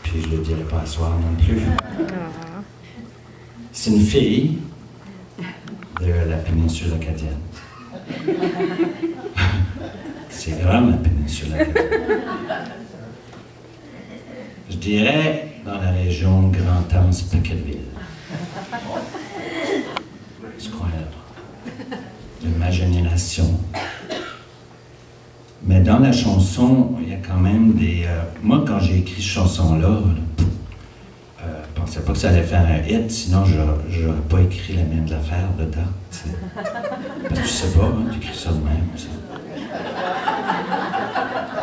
Puis je le dirai pas à soir non plus. C'est une fille de la péninsule acadienne. C'est grand, la péninsule acadienne. Je dirais dans la région Grand-Anse-Pacquettville. Ce coin-là. De ma génération. Mais dans la chanson, il y a quand même des... moi, quand j'ai écrit cette chanson-là, je pensais pas que ça allait faire un hit, sinon j'aurais pas écrit les mêmes affaires dedans. T'sais. Parce que tu sais pas, hein, t'écris ça de même. Ça.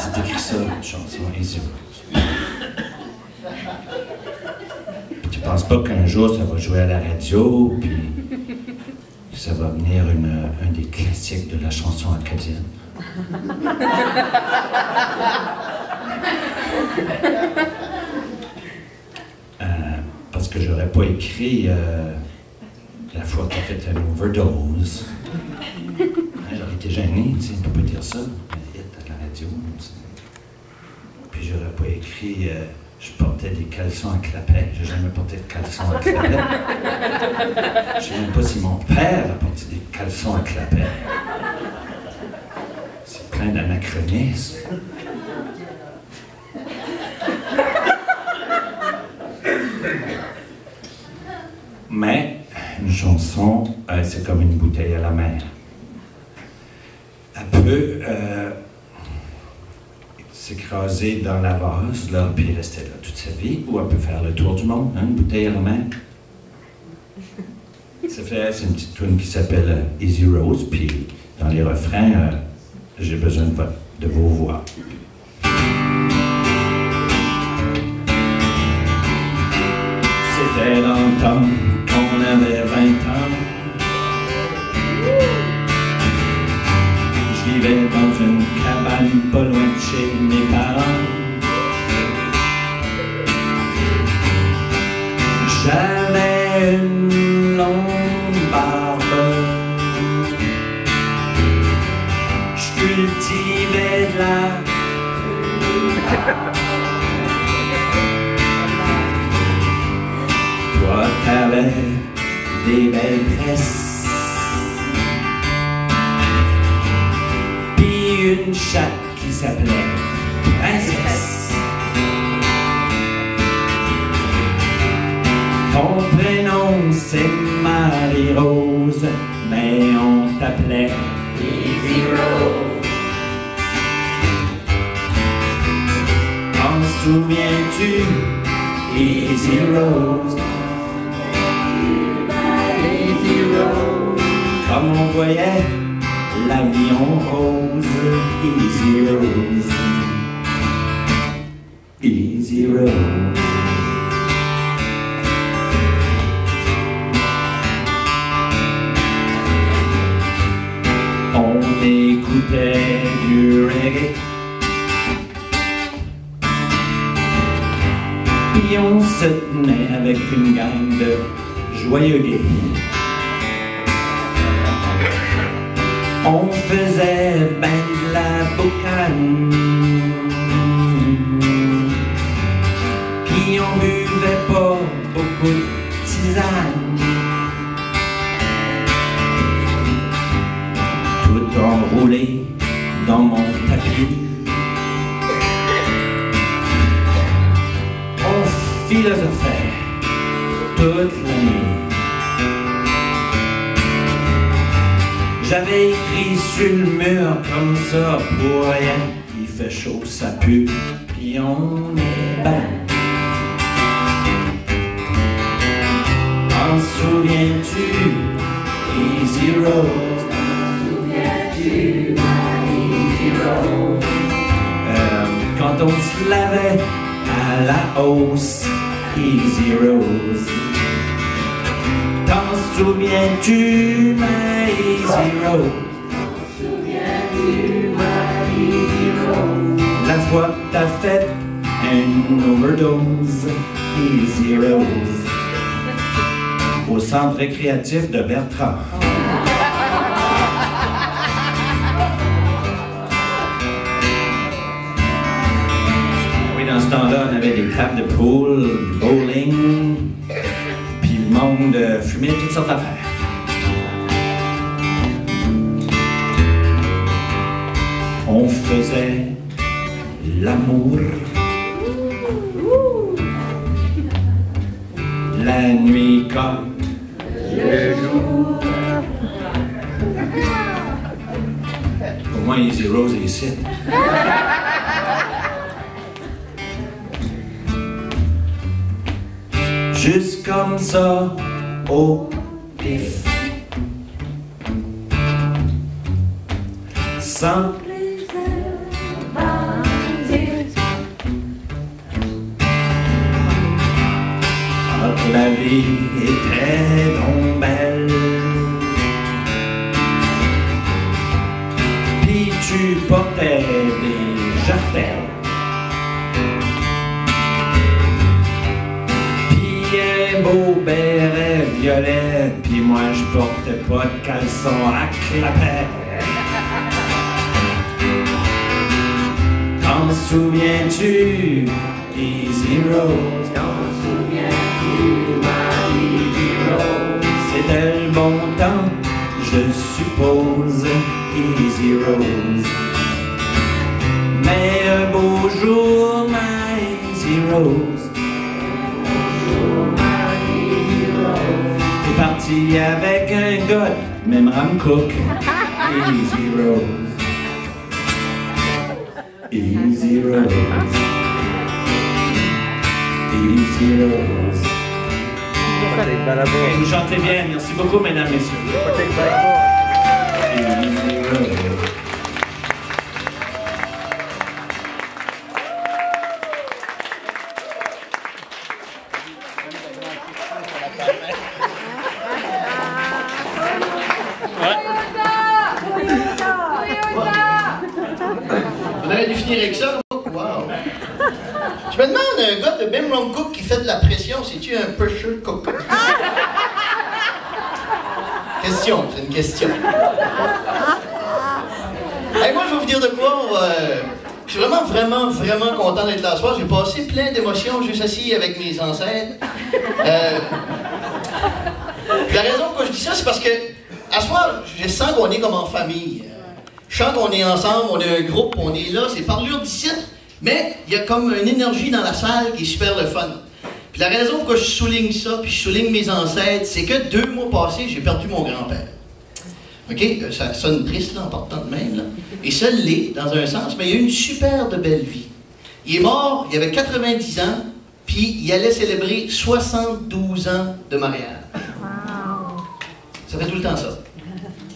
Tu t'écris ça, une chanson, Easy Rose. Tu penses pas qu'un jour ça va jouer à la radio, puis ça va venir un des classiques de la chanson acadienne. Parce que j'aurais pas écrit la fois qu'il a fait une overdose. J'aurais été gêné, tu sais, on peut pas dire ça, un hit à la radio. Puis j'aurais pas écrit je portais des caleçons à clapet. J'ai jamais porté de caleçons à clapet. Je sais même pas si mon père a porté des caleçons à clapet. C'est plein d'anachronismes. Mais une chanson, c'est comme une bouteille à la mer. Elle peut s'écraser dans la vase, là, puis rester là toute sa vie, ou elle peut faire le tour du monde, hein, une bouteille à la mer. C'est une petite tune qui s'appelle Easy Rose, puis dans les refrains, j'ai besoin de vos voix. C'était dans le temps qu'on avait 20 ans. Je vivais dans une cabane pas loin de chez mes parents. J'avais une longue barbe. Je cultivais de la... Toi, t'avais des belles tresses, puis une chatte qui s'appelait Princesse. Ton prénom c'est Marie-Rose, mais on t'appelait Easy Rose. T'en souviens-tu, Easy Rose? Comme on voyait l'avion rose, Easy Rose, Easy Rose. On écoutait du reggae, puis on se tenait avec une gang de joyeux gays. On faisait ben de la boucane, puis on buvait pas beaucoup de tisane. Tout enroulé dans mon tapis, on philosophait toute la nuit. J'avais écrit sur le mur comme ça pour rien. Il fait chaud, ça pue, puis on est ben. T'en souviens-tu, Easy Rose? T'en souviens-tu, Easy Rose? Quand on se lavait à la hausse, Easy Rose. T'en souviens-tu, ma Easy Rose? T'en souviens-tu, ma Easy Rose? La fois que t'as fait une overdose, Easy Rose, au centre récréatif de Bertrand. Oui, dans dans ce temps-là, on avait des tables de pool, du bowling, puis le monde fumait toutes sortes d'affaires. On faisait l'amour la nuit comme le jour. Au moins, Easy Rose est ici. Juste comme ça, au pif. Sans la vie était donc belle. Puis tu portais des jartelles. Puis un beau béret violet. Puis moi je portais pas de caleçon à clapet. T'en souviens-tu, Easy Rose? T'en souviens-tu, ma Easy Rose? C'était le bon temps, je suppose, Easy Rose. Mais un beau jour, ma Easy Rose, t'es parti avec un gars, même Ram Cook, Easy Rose. Easy Rose, Easy Rose. Et vous chantez bien, merci beaucoup mesdames, messieurs. Easy Rose. On aurait dû finir avec ça. Wow. Je me demande, un gars de Bim Rum Cook qui fait de la pression, c'est-tu un pressure cook? Question, c'est une question. Hey, moi, je vais vous dire de quoi. Je suis vraiment content d'être là ce soir. J'ai passé plein d'émotions juste assis avec mes ancêtres. La raison pourquoi je dis ça, c'est parce que à ce soir, je sens qu'on est comme en famille. Je sens qu'on est ensemble, on est un groupe, on est là, c'est parlure d'ici, mais il y a comme une énergie dans la salle qui est super le fun. Puis la raison pourquoi je souligne ça, puis je souligne mes ancêtres, c'est que 2 mois passés, j'ai perdu mon grand-père. OK? Ça sonne triste, là, en partant de même, là. Et ça l'est, dans un sens, mais il a eu une super de belle vie. Il est mort, il avait 90 ans, puis il allait célébrer 72 ans de mariage. Ça fait tout le temps ça.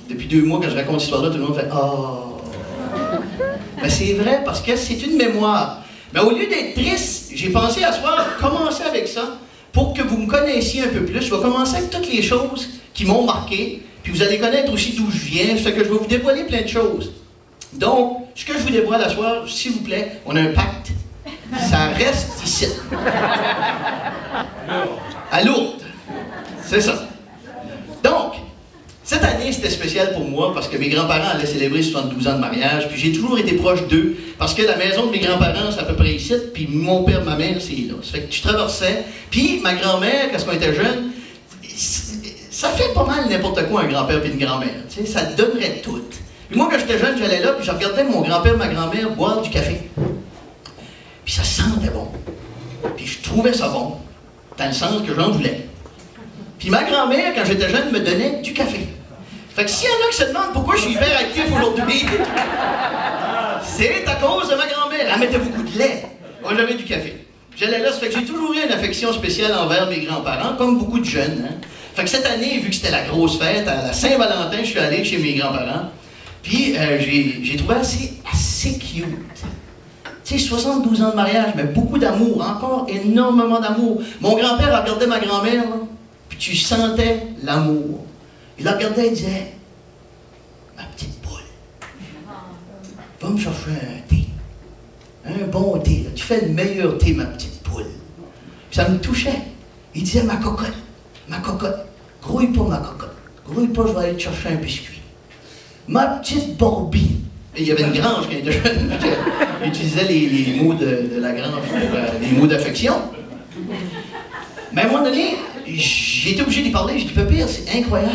Depuis 2 mois, quand je raconte cette histoire-là, tout le monde fait « Oh! » Mais c'est vrai, parce que c'est une mémoire. Mais au lieu d'être triste, j'ai pensé à ce soir, commencer avec ça, pour que vous me connaissiez un peu plus. Je vais commencer avec toutes les choses qui m'ont marqué, puis vous allez connaître aussi d'où je viens, ça fait que je vais vous dévoiler plein de choses. Donc, ce que je vous dévoile à ce soir, s'il vous plaît, on a un pacte. Ça reste ici. À Lourdes. C'est ça. Donc, cette année, c'était spécial pour moi parce que mes grands-parents allaient célébrer 72 ans de mariage, puis j'ai toujours été proche d'eux parce que la maison de mes grands-parents, c'est à peu près ici, puis mon père, ma mère, c'est là. Ça fait que tu traversais, puis ma grand-mère, quand on était jeune, ça fait pas mal n'importe quoi un grand-père et une grand-mère, tu sais, ça te donnerait tout. Puis moi, quand j'étais jeune, j'allais là, puis je regardais mon grand-père et ma grand-mère boire du café. Puis ça sentait bon. Puis je trouvais ça bon, dans le sens que j'en voulais. Puis ma grand-mère, quand j'étais jeune, me donnait du café. Fait que s'il y en a qui se demandent pourquoi je suis hyper actif aujourd'hui, c'est à cause de ma grand-mère. Elle mettait beaucoup de lait. Moi, j'avais du café. J'allais là, ça fait que j'ai toujours eu une affection spéciale envers mes grands-parents, comme beaucoup de jeunes. Hein? Fait que cette année, vu que c'était la grosse fête, à la Saint-Valentin, je suis allé chez mes grands-parents. Puis j'ai trouvé assez cute. Tu sais, 72 ans de mariage, mais beaucoup d'amour, encore énormément d'amour. Mon grand-père regardait ma grand-mère, là, puis tu sentais l'amour. Il la regardait et disait « Ma petite poule, va me chercher un thé. Un bon thé, là. Tu fais le meilleur thé, ma petite poule. » Puis ça me touchait. Il disait « Ma cocotte, grouille pas ma cocotte. Grouille pas, je vais aller te chercher un biscuit. Ma petite Barbie. » Il y avait une grange quand il était jeune. Il utilisait les mots de la grange pour des mots d'affection. Mais à un moment donné, j'ai été obligé d'y parler. J'ai dit, Pépère, c'est incroyable.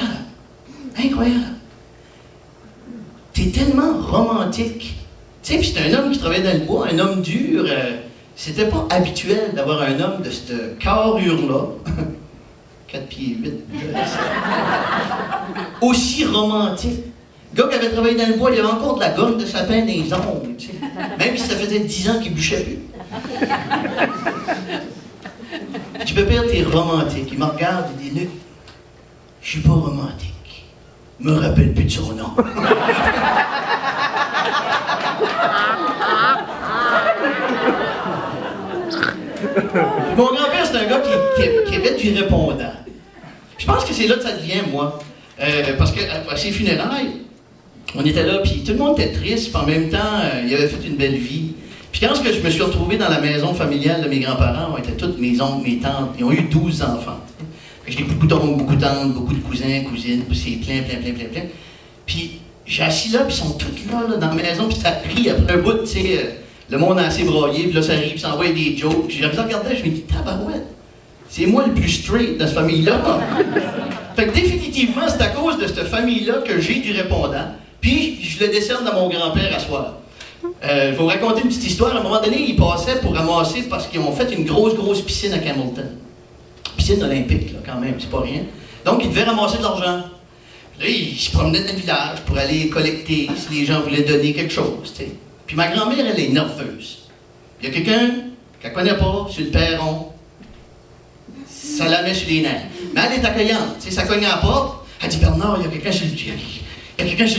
Incroyable. T'es tellement romantique. Tu sais, puis c'est un homme qui travaillait dans le bois, un homme dur. C'était pas habituel d'avoir un homme de cette carrure-là, 4 pieds 8, aussi romantique. Le gars qui avait travaillé dans le bois, il avait encore de la gomme de sapin dans les ongles, tu sais. Même si ça faisait 10 ans qu'il bûchait plus. Tu peux perdre, t'es romantique. Il me regarde et dit, Luc, je suis pas romantique. Je me rappelle plus de son nom. Mon grand-père, c'est un gars qui avait du répondant. Je pense que c'est là que ça devient, moi. Parce qu'à ses funérailles, on était là, puis tout le monde était triste, puis en même temps, il avait fait une belle vie. Puis quand je me suis retrouvé dans la maison familiale de mes grands-parents, on était tous mes oncles, mes tantes, ils ont eu 12 enfants. J'ai beaucoup d'oncles, beaucoup de tantes, beaucoup de cousins, cousines, puis c'est plein. Puis j'ai assis là, puis ils sont tous là, dans la maison, puis ça a pris après un bout, tu sais, le monde a assez braillé, puis là ça arrive, puis ça envoie des jokes, puis j'ai regardé, je me dis, tabarouette, c'est moi le plus straight dans cette famille-là. Fait que définitivement, c'est à cause de cette famille-là que j'ai du répondant, puis je le décerne à mon grand-père à soir. Je vais vous raconter une petite histoire. À un moment donné, ils passaient pour ramasser parce qu'ils ont fait une grosse piscine à Campbellton. Piscine olympique, là, quand même, c'est pas rien. Donc, ils devaient ramasser de l'argent. Là, ils se promenaient dans le village pour aller collecter si les gens voulaient donner quelque chose, tu sais. Puis ma grand-mère, elle est nerveuse. Il y a quelqu'un qu'elle connaît pas sur le perron. Ça la met sur les nerfs. Mais elle est accueillante, tu sais, ça cogne à la porte. Elle dit, Bernard, il y a quelqu'un sur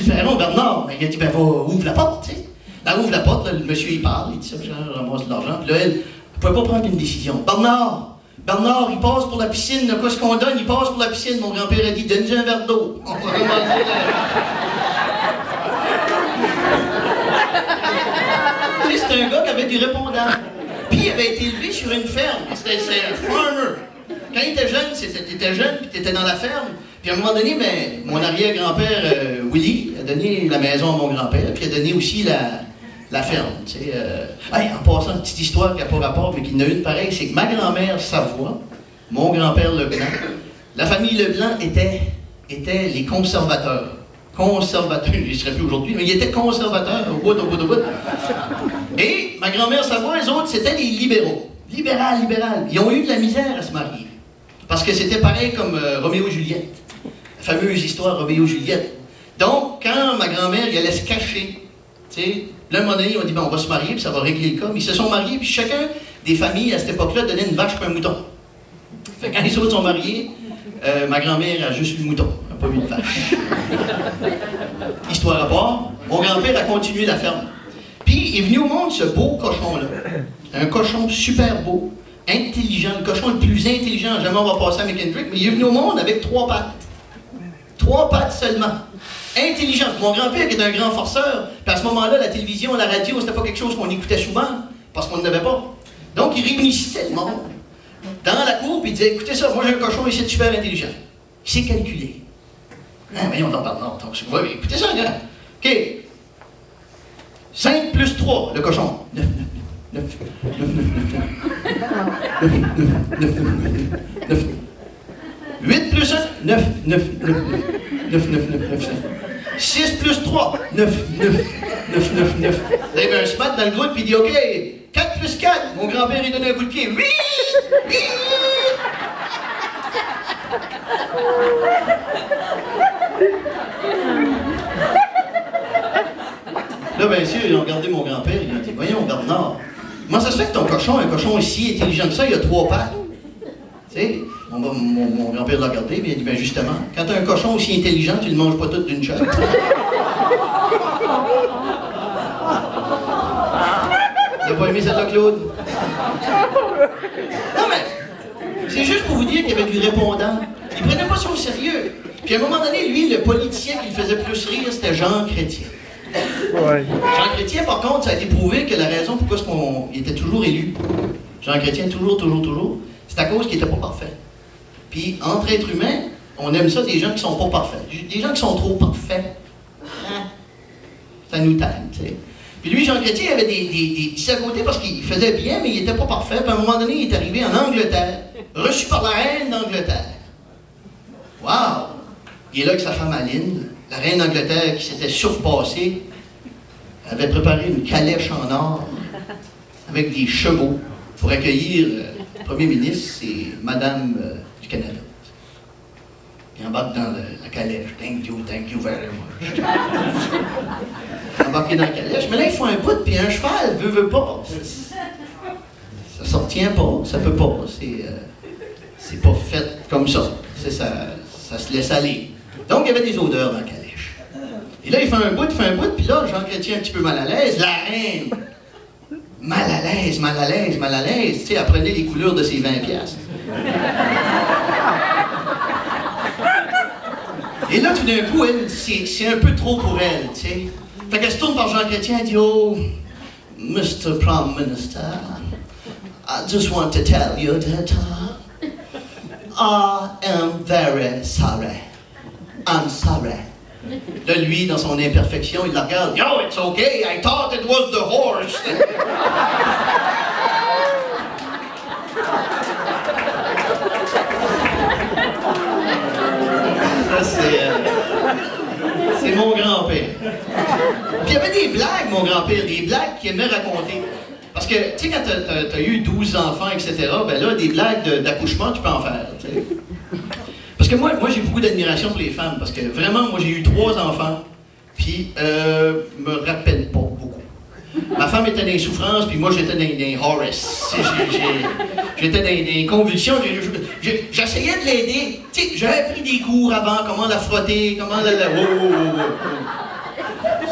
le perron, Bernard. Il a dit, ben, ouvre la porte, tu sais. Elle ouvre la porte, là, le monsieur, il parle, il dit ça, je ramasse de l'argent. Puis là, elle ne pouvait pas prendre une décision. Bernard, il passe pour la piscine, qu'est-ce qu'on donne? Il passe pour la piscine. Mon grand-père a dit, donne-lui un verre d'eau. On va ramasser Tu sais, c'est un gars qui avait du répondant. Puis il avait été élevé sur une ferme. C'était un farmer. Quand il était jeune, t'étais jeune, puis t'étais dans la ferme. Puis à un moment donné, ben, mon arrière-grand-père, Willy, a donné la maison à mon grand-père, puis a donné aussi la ferme. Tu sais, en passant, une petite histoire qui n'a pas rapport, mais qui n'a une pareille, c'est que ma grand-mère Savoie, mon grand-père Leblanc, la famille Leblanc était les conservateurs. Conservateurs, je ne serais plus aujourd'hui, mais ils étaient conservateurs au bout. Et ma grand-mère Savoie, les autres, c'était les libéraux. Libéral. Ils ont eu de la misère à se marier. Parce que c'était pareil comme Roméo et Juliette. La fameuse histoire Roméo-Juliette. Donc, quand ma grand-mère, elle allait se cacher, tu sais, là, à un moment donné, ils ont dit, ben, on va se marier, puis ça va régler le cas. Mais ils se sont mariés, puis chacun des familles, à cette époque-là, donnait une vache pour un mouton. Fait que quand les autres sont mariés, ma grand-mère a juste eu le mouton, elle n'a pas eu de vache. Histoire à part, mon grand-père a continué la ferme. Puis, est venu au monde ce beau cochon-là. Un cochon super beau, intelligent, le cochon le plus intelligent. Jamais on va passer à McKendrick, mais il est venu au monde avec 3 pattes. 3 pattes seulement. Intelligent. Mon grand-père qui est un grand forceur, puis à ce moment-là, la télévision, la radio, c'était pas quelque chose qu'on écoutait souvent, parce qu'on n'avait pas. Donc, il réunissait le monde dans la cour, puis il disait, écoutez ça, moi j'ai un cochon ici super intelligent. Il sait calculer. Voyons, on parle. Non, ouais, écoutez ça, regarde. OK. 5 plus 3, le cochon. 9. 8 plus 1, 9. 6 plus 3, 9. Il y avait un spot dans le groupe, puis il dit, OK, 4 plus 4. Mon grand-père, il donne un coup de pied. Oui! Là, bien sûr, ils ont regardé mon grand-père, ils ont dit, voyons, Bernard, comment ça se fait que ton cochon, un cochon aussi intelligent que ça, il a 3 pattes? Tu sais, mon grand-père l'a regardé, mais il a dit, ben justement, quand tu as un cochon aussi intelligent, tu ne le manges pas tout d'une shot. T'as pas aimé celle-là, Claude? Non, mais, c'est juste pour vous dire qu'il y avait du répondant. Il prenait pas ça au sérieux. Puis à un moment donné, lui, le politicien qui le faisait plus rire, c'était Jean Chrétien. Ouais. Jean Chrétien, par contre, ça a été prouvé que la raison pourquoi il était toujours élu, Jean Chrétien, toujours, c'est à cause qu'il n'était pas parfait. Puis, entre êtres humains, on aime ça des gens qui sont pas parfaits. Des gens qui sont trop parfaits. Hein? Ça nous tanne, tu sais. Puis lui, Jean Chrétien, il avait des petits à côté parce qu'il faisait bien, mais il n'était pas parfait. Puis à un moment donné, il est arrivé en Angleterre, reçu par la reine d'Angleterre. Wow! Il est là avec sa femme Aline, la reine d'Angleterre qui s'était surpassée, avait préparé une calèche en or avec des chevaux pour accueillir le premier ministre et Madame du Canada. Il embarque dans la calèche. Thank you very much. Embarqué dans la calèche. Mais là, il faut un bout, puis un cheval, veut pas. Ça ne s'obtient pas, ça peut pas. C'est pas fait comme ça. Ça se laisse aller. Donc, il y avait des odeurs dans la calèche. Et là, il fait un bout, puis là, Jean Chrétien un petit peu mal à l'aise. La reine, mal à l'aise. Tu sais, elle prenait les couleurs de ses 20 piastres. Et là, tout d'un coup, elle, c'est un peu trop pour elle, tu sais. Fait qu'elle se tourne par Jean Chrétien et dit, oh, Mr. Prime Minister, I just want to tell you that I am very sorry. I'm sorry. Là, lui, dans son imperfection, il la regarde. Yo, it's okay, I thought it was the horse. C'est mon grand-père. Puis il y avait des blagues, mon grand-père, des blagues qu'il aimait raconter. Parce que, tu sais, quand t'as eu 12 enfants, etc., ben là, des blagues d'accouchement, tu peux en faire, tu sais. Parce que moi j'ai beaucoup d'admiration pour les femmes, parce que vraiment, moi, j'ai eu 3 enfants, puis me rappelle pas beaucoup. Ma femme était dans les souffrances, puis moi, j'étais dans les Horace. J'étais dans les convulsions. J'essayais de l'aider. Tu sais, j'avais pris des cours avant, comment la frotter, comment la...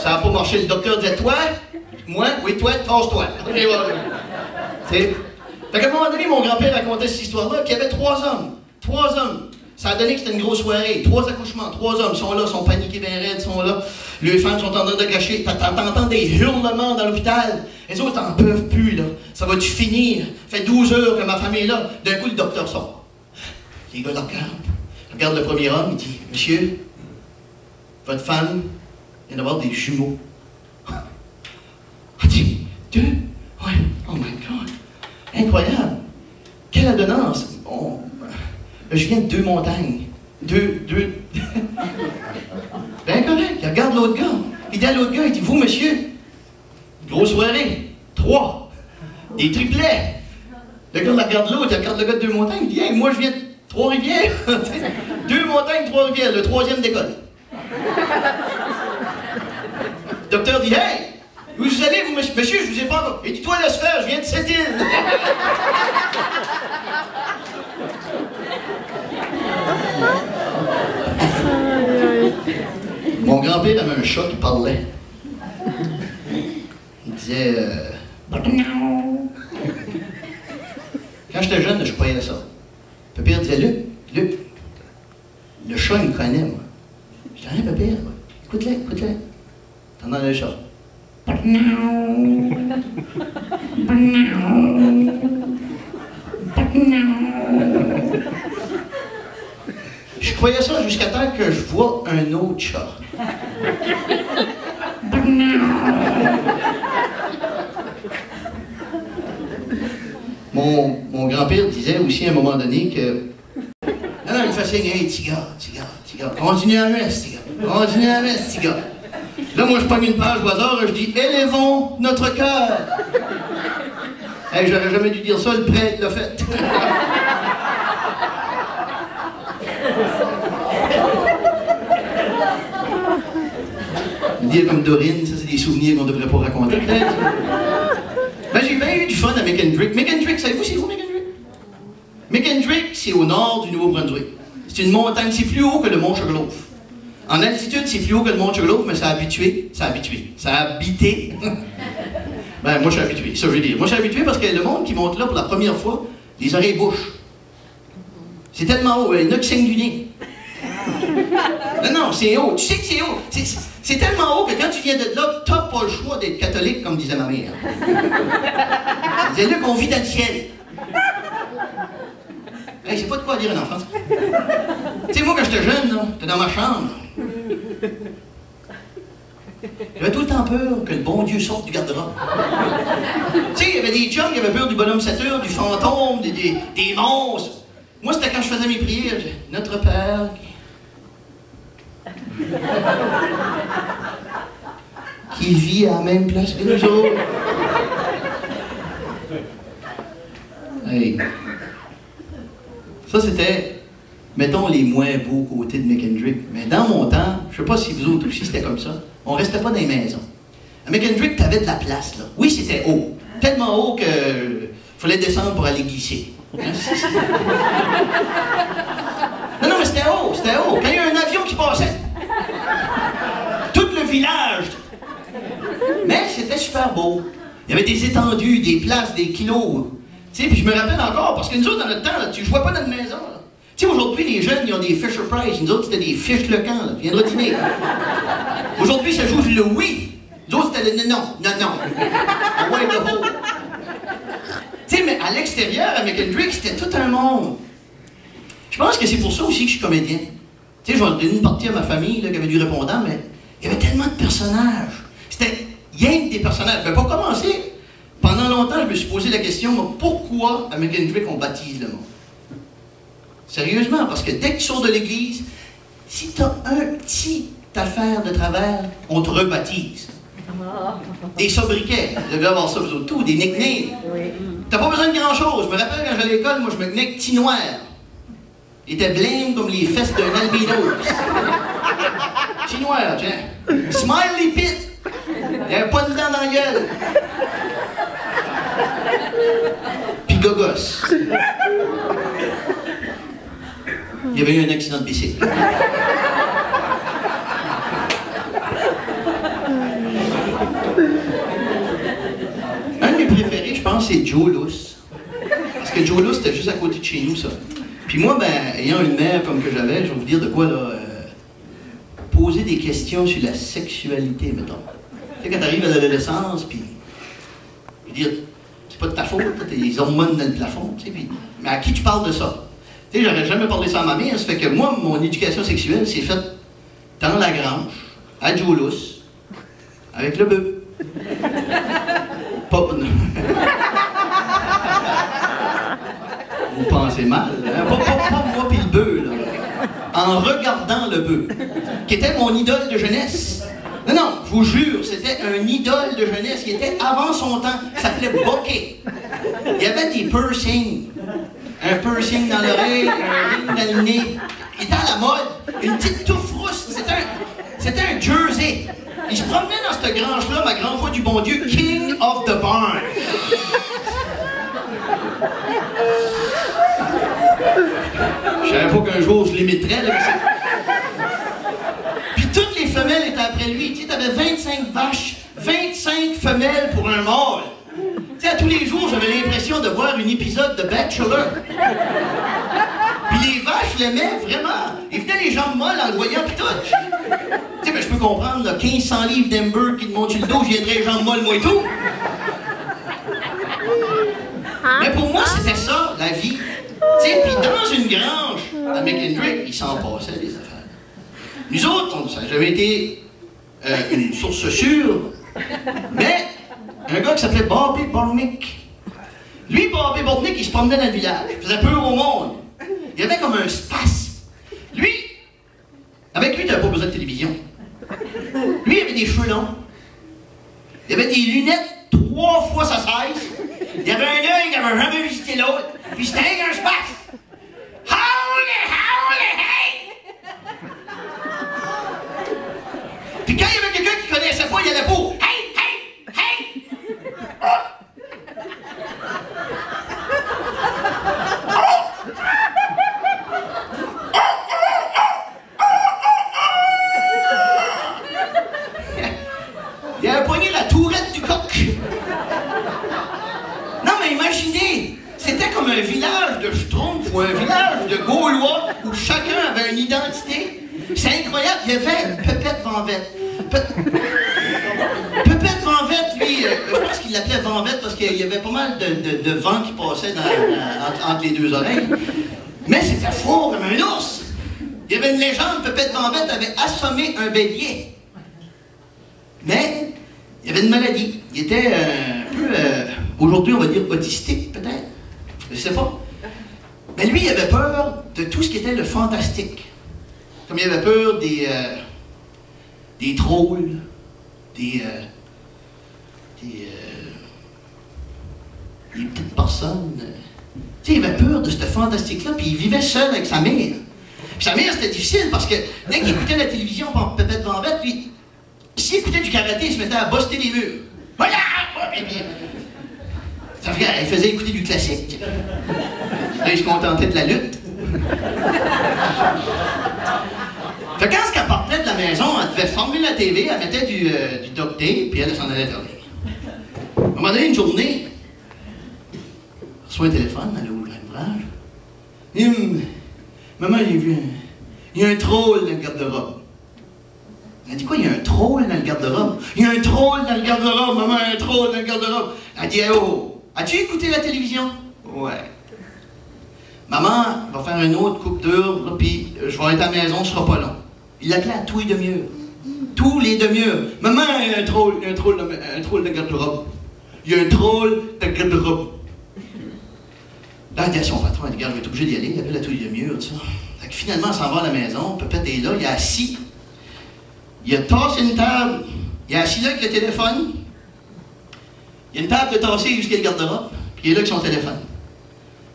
Ça n'a pas marché. Le docteur disait, toi, moi, oui, toi, tasse-toi. Tu sais. Fait qu'à un moment donné, mon grand-père racontait cette histoire-là, qu'il y avait 3 hommes. 3 hommes. Ça a donné que c'était une grosse soirée. 3 accouchements, 3 hommes sont là, sont paniqués bien raides, sont là. Les femmes sont en train de cacher. T'entends des hurlements dans l'hôpital. Les autres n'en peuvent plus, là. Ça va-tu finir? Ça fait 12 heures que ma famille est là. D'un coup, le docteur sort. Les gars le regardent. Regarde le premier homme, il dit, monsieur, votre femme vient d'avoir des jumeaux. Ah, dit, 2? Ouais. Oh my God. Incroyable. Quelle adonnance. Je viens de 2 montagnes. 2. Ben correct, il regarde l'autre gars. Il dit à l'autre gars, il dit, vous, monsieur, grosse soirée, 3. Des triplets. Le gars regarde l'autre, il regarde le gars de 2 montagnes, il dit, hey, moi, je viens de 3-Rivières. 2 montagnes, 3-Rivières, le 3e décolle. Le docteur dit, hey, où vous allez, vous, monsieur, je vous ai pas encore. Il dit, toi, laisse faire, je viens de cette île. Mon grand-père avait un chat qui parlait. Il disait... Quand j'étais jeune, je croyais ça. Le père disait, Luc, le chat, il me connaît, moi. Je dis, rien, pépère, écoute-le. T'entends le chat. Je croyais ça jusqu'à temps que je vois un autre chat. Mon grand-père disait aussi à un moment donné que... Non, il me fait signe, hey, petit gars, continue à messe, petit gars. Là, moi, je pogne une page au hasard et je dis, élevons notre cœur. Hey, j'aurais jamais dû dire ça, le prêtre l'a fait. Dire comme Dorine, ça c'est des souvenirs qu'on devrait pas raconter peut-être. Ben j'ai bien eu du fun à McKendrick. McKendrick, savez-vous c'est où McKendrick? McKendrick, c'est au nord du Nouveau-Brunswick. C'est une montagne, c'est plus haut que le mont Sugarloaf. En altitude, c'est plus haut que le mont Sugarloaf, mais ça a habité. Ben moi je suis habitué, ça je veux dire. Moi je suis habitué parce que le monde qui monte là pour la première fois, les oreilles bouchent. C'est tellement haut, il y en a qui saignent du nez. Non, c'est haut. Tu sais que c'est haut. C'est tellement haut que quand tu viens de là, t'as pas le choix d'être catholique, comme disait ma mère. C'est là qu'on vit dans le ciel. Hey, c'est pas de quoi dire un enfant. Tu sais, moi, quand j'étais jeune, j'étais dans ma chambre. J'avais tout le temps peur que le bon Dieu sorte du garde-robe. Tu sais, il y avait des chums qui avaient peur du bonhomme Saturne, du fantôme, des monstres. Moi, c'était quand je faisais mes prières. Notre Père... qui vit à la même place que nous autres. Hey. Ça, c'était, mettons, les moins beaux côtés de McKendrick. Mais dans mon temps, je sais pas si vous autres aussi c'était comme ça, on restait pas dans les maisons. À McKendrick, t'avais de la place, là. Oui, c'était haut. Tellement haut que fallait descendre pour aller glisser. Hein? Non, mais c'était haut, c'était haut. Quand il y a un avion qui passait, tout le village. Mais c'était super beau. Il y avait des étendues, des places, des kilos. Tu sais, puis je me rappelle encore, parce que nous autres, dans notre temps, là, tu jouais pas dans notre maison. Tu sais, aujourd'hui, les jeunes, ils ont des Fisher Price. Nous autres, c'était des fiches le camp. Tu viendras dîner. Aujourd'hui, ça joue le oui. Nous autres, c'était le non. Ouais, le ho. Tu sais, mais à l'extérieur, à McKendrick, c'était tout un monde. Je pense que c'est pour ça aussi que je suis comédien. Tu sais, je vais donner une partie à ma famille là, qui avait du répondant, mais il y avait tellement de personnages. C'était rien que des personnages. Mais pour commencer, pendant longtemps, je me suis posé la question, pourquoi à McKendrick on baptise le monde? Sérieusement, parce que dès que tu sors de l'église, si tu as un petit affaire de travers, on te rebaptise. Des sobriquets, vous devez avoir ça vous autres tous, des nicknames. T'as pas besoin de grand-chose. Je me rappelle quand j'allais à l'école, moi je me tenais avec Petit Noir. Il était blême comme les fesses d'un albinos. Petit Noir, tiens. Smiley Pit. Il n'y avait pas de dents dans la gueule. Puis Gogos. Il y avait eu un accident de bicycle. Un de mes préférés, je pense, c'est Joe Lousse. Parce que Joe Lousse, c'était juste à côté de chez nous, ça. Puis moi, ben, ayant une mère comme que j'avais, je vais vous dire de quoi, là, poser des questions sur la sexualité, mettons. Tu sais, quand t'arrives à l'adolescence, puis dire, c'est pas de ta faute, t'as des hormones dans le plafond, tu sais, puis, mais à qui tu parles de ça? Tu sais, j'aurais jamais parlé ça à ma mère, ça fait que moi, mon éducation sexuelle s'est faite dans la grange, à Joe Lousse, avec le bœuf. Pas... Vous pensez mal, hein? Pas moi pis le bœuf, là. En regardant le bœuf, qui était mon idole de jeunesse. Non, je vous jure, c'était un idole de jeunesse qui était avant son temps. Ça s'appelait Bokeh. Il y avait des piercings. Un piercing dans l'oreille, un ring dans le nez. Il était à la mode. Une petite touffe rousse. C'était un jersey. Il se promenait dans cette grange-là, ma grande foi du bon Dieu, King of the Barn. Je savais pas qu'un jour je l'imiterais, là. Puis toutes les femelles étaient après lui. Tu sais, t'avais 25 vaches, 25 femelles pour un mâle. Tu sais, à tous les jours, j'avais l'impression de voir un épisode de Bachelor. Puis les vaches l'aimaient vraiment. Ils venaient les jambes molles en le voyant pis tout. Tu sais, ben, je peux comprendre, là, 1500 livres d'Ember qui te montent sur le dos, je viendrais les jambes molles, moi et tout. Mais pour moi, c'était ça, la vie. Tu sais, puis dans une grange, à McKendrick, il s'en passait des affaires. Nous autres, ça n'a jamais été une source sûre, mais un gars qui s'appelait Bobby Bornick. Lui, Bobby Bornick, il se promenait dans le village, il faisait peur au monde. Il y avait comme un spasme. Lui, avec lui, tu n'avais pas besoin de télévision. Lui, il avait des cheveux longs. Il avait des lunettes 3 fois sa size. Il y avait un œil qui n'avait jamais visité l'autre. Puis c'était un spasme. Hey! Puis quand il y avait quelqu'un qui connaissait pas, il allait pas. Hey! Oh! Il avait pogné la tourette du coq. Non, mais imaginez, c'était comme un village de Schtroumpf ou un village de Gaulois où chacun avait une identité. C'est incroyable, il y avait Pepette Vanvette. Pepette Vanvette, lui, je pense qu'il l'appelait Vanvette parce qu'il y avait pas mal de vent qui passait entre les deux oreilles. Mais c'était fort comme un ours. Il y avait une légende, Pepette Vanvette avait assommé un bélier. Mais il avait une maladie. Il était un peu, aujourd'hui on va dire autistique peut-être, je ne sais pas. Mais lui, il avait peur de tout ce qui était le fantastique. Comme il avait peur des trolls, des petites personnes. Tu sais, il avait peur de ce fantastique-là, puis il vivait seul avec sa mère. Puis sa mère, c'était difficile parce que dès qu'il écoutait la télévision, peut-être en bête, puis s'il écoutait du karaté, il se mettait à boster les murs. Voilà! Ça fait qu'elle faisait écouter du classique. Là, il se contentait de la lutte. Fait que quand elle partait de la maison, elle devait fermer la TV, elle mettait du duct tape, puis elle s'en allait travailler. À un moment donné, une journée, elle reçoit un téléphone, elle ouvre l'ouvrage. Maman, j'ai vu il y a un troll dans le garde-robe. Elle dit quoi, il y a un troll dans le garde-robe? Il y a un troll dans le garde-robe, maman, il y a un troll dans le garde-robe. Elle dit, oh, as-tu écouté la télévision? Ouais. Maman va faire une autre coupe d'heure, puis je vais être à la maison, ce sera pas long. Il l'appelait à tous les demi-heures. Tous les demi-heures. Maman, il y a un troll dans le garde-robe. Il y a un troll dans le garde-robe. Là, elle dit à son patron, elle dit, regarde, je vais être obligé d'y aller, il appelle à tous les demi-heures, tout ça. Fait que finalement, elle s'en va à la maison, Pépette est là, il est assis. Il a tassé une table, il est assis là avec le téléphone. Il y a une table de tassée jusqu'à le garde-robe, puis il est là avec son téléphone.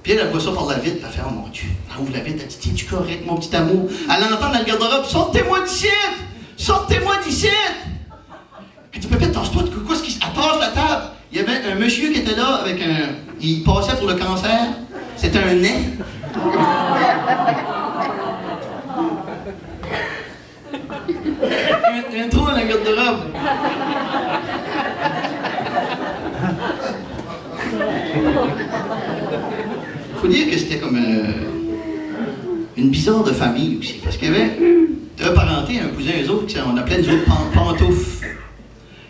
Puis elle voit ça par la vitre, elle fait, oh mon Dieu, elle ouvre la vitre, elle dit, es-tu correct, mon petit amour? Elle l'entend dans le garde-robe, sortez-moi d'ici! Sortez-moi d'ici! Elle dit, Pépette, tasse-toi, quoi ce qui se. Elle tasse la table. Il y avait un monsieur qui était là avec un. Il passait pour le cancer. C'était un nez. Un trou dans la garde-robe. Faut dire que c'était comme une bizarre de famille aussi. Parce qu'il y avait deux parentés, un cousin et eux autres, on appelait nous autres Pantouf.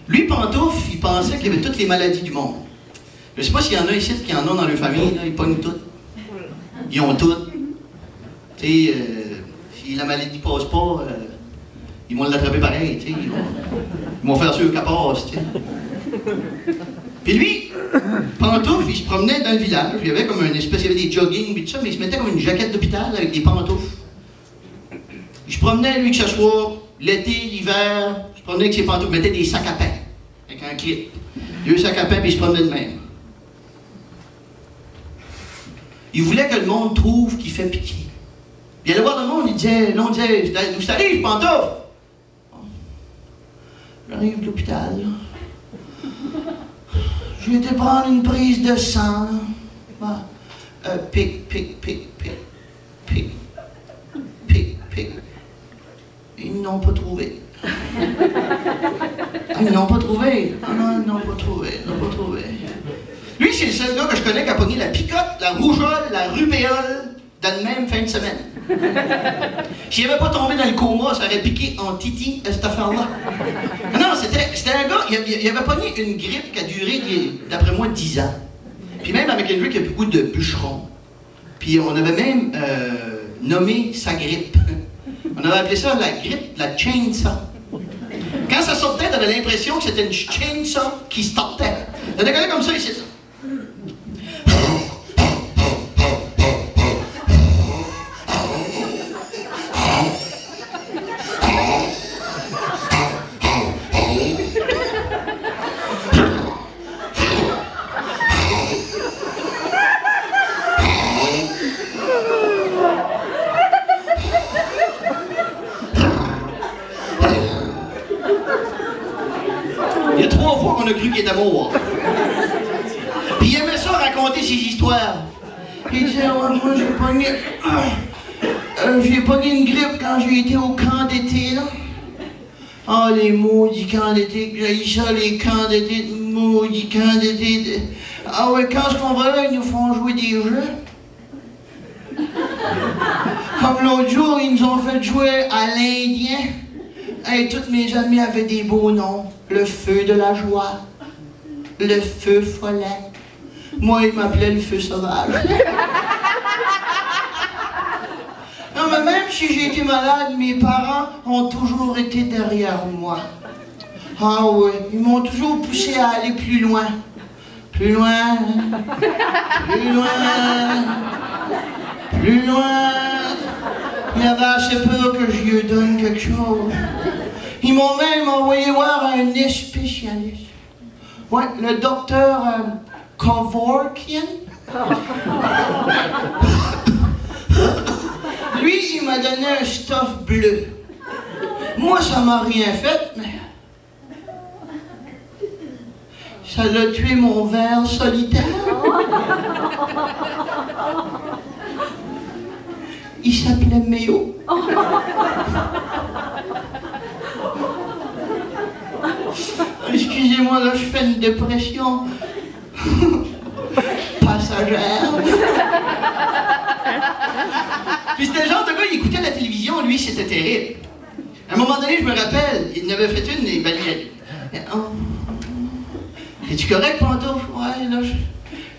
Lui, Pantouf, il pensait qu'il y avait toutes les maladies du monde. Je ne sais pas s'il y en a ici qui en ont dans leur famille, là, ils pognent toutes. Ils ont toutes. Tu sais, si la maladie passe pas, ils vont l'attraper pareil, tu sais. Ils vont faire sûr qu'elle passe, tu sais. Puis lui, Pantouf, il se promenait dans le village, il y avait comme une espèce, il y avait des jogging et tout ça, mais il se mettait comme une jaquette d'hôpital avec des pantoufles. Il se promenait, lui, que ce soit l'été, l'hiver, il se promenait avec ses pantoufles, il mettait des sacs à pain, avec un clip. 2 sacs à pain, puis il se promenait de même. Il voulait que le monde trouve qu'il fait pitié. Il allait voir le monde, il disait, d'où ça arrive, pantoufle? J'arrive de l'hôpital, là. J'ai été prendre une prise de sang, là. Pic. Ils n'ont pas trouvé. Ils n'ont pas trouvé. Ah non, ils n'ont pas trouvé. Lui, c'est le seul gars que je connais qui a pogné la picote, la rougeole, la rubéole dans le même fin de semaine. S'il n'avait pas tombé dans le coma, ça aurait piqué en titi cette affaire-là. Non, c'était un gars, il avait pogné une grippe qui a duré, d'après moi, 10 ans. Puis même avec une grippe, il y a beaucoup de bûcherons. Puis on avait même nommé sa grippe. On avait appelé ça la grippe, la chainsaw. Quand ça sortait, t'avais l'impression que c'était une chainsaw qui sortait. Ça décollait comme ça ici, ça. Il y a 3 fois qu'on a cru qu'il était mort. Puis il aimait ça raconter ses histoires. Il disait, ouais, moi j'ai pogné une grippe quand j'ai été au camp d'été, là. Ah, les maudits camps d'été, j'ai ça, les camps d'été, maudits camps d'été. Ah ouais, quand est-ce qu'on va là, ils nous font jouer des jeux. Comme l'autre jour, ils nous ont fait jouer à l'Indien. Hey, tous mes amis avaient des beaux noms. Le feu de la joie. Le feu follet. Moi, ils m'appelaient le feu sauvage. Non, mais même si j'ai été malade, mes parents ont toujours été derrière moi. Ah oui, ils m'ont toujours poussé à aller plus loin. Plus loin, plus loin, plus loin. Il avait assez peur que je lui donne quelque chose. Ils m'ont même envoyé voir un nez spécialiste. Ouais, le docteur Kevorkian. Lui, il m'a donné un stuff bleu. Moi, ça m'a rien fait, mais... ça l'a tué mon ver solitaire. Il s'appelait Méo. Excusez-moi, là, je fais une dépression passagère. Puis c'était le genre de gars, il écoutait la télévision, lui, c'était terrible. À un moment donné, je me rappelle, il en avait fait une, et ben, es-tu correct, Pantouf? Ouais, là,